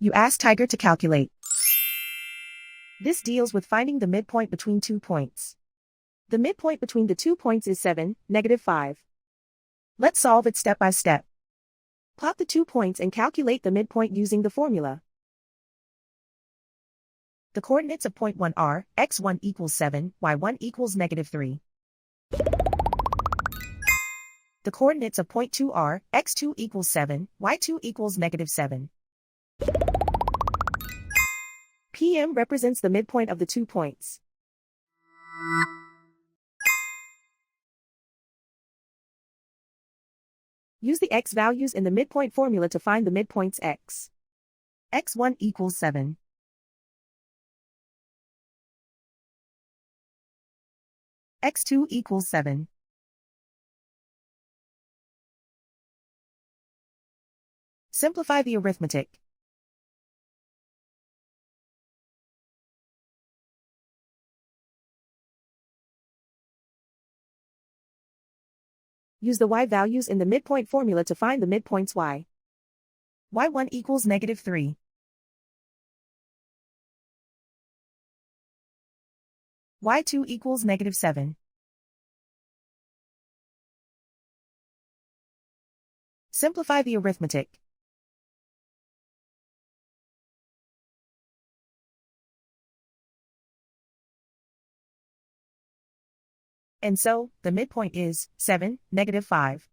You ask Tiger to calculate. This deals with finding the midpoint between 2 points. The midpoint between the 2 points is 7, -5. Let's solve it step by step. Plot the 2 points and calculate the midpoint using the formula. The coordinates of point 1 are, x1 equals 7, y1 equals -3. The coordinates of point 2 are, x2 equals 7, y2 equals -7. PM represents the midpoint of the 2 points. Use the x values in the midpoint formula to find the midpoints x. x1 equals 7. x2 equals 7. Simplify the arithmetic. Use the y values in the midpoint formula to find the midpoints y. y1 equals -3. y2 equals -7. Simplify the arithmetic. And so, the midpoint is 7, -5.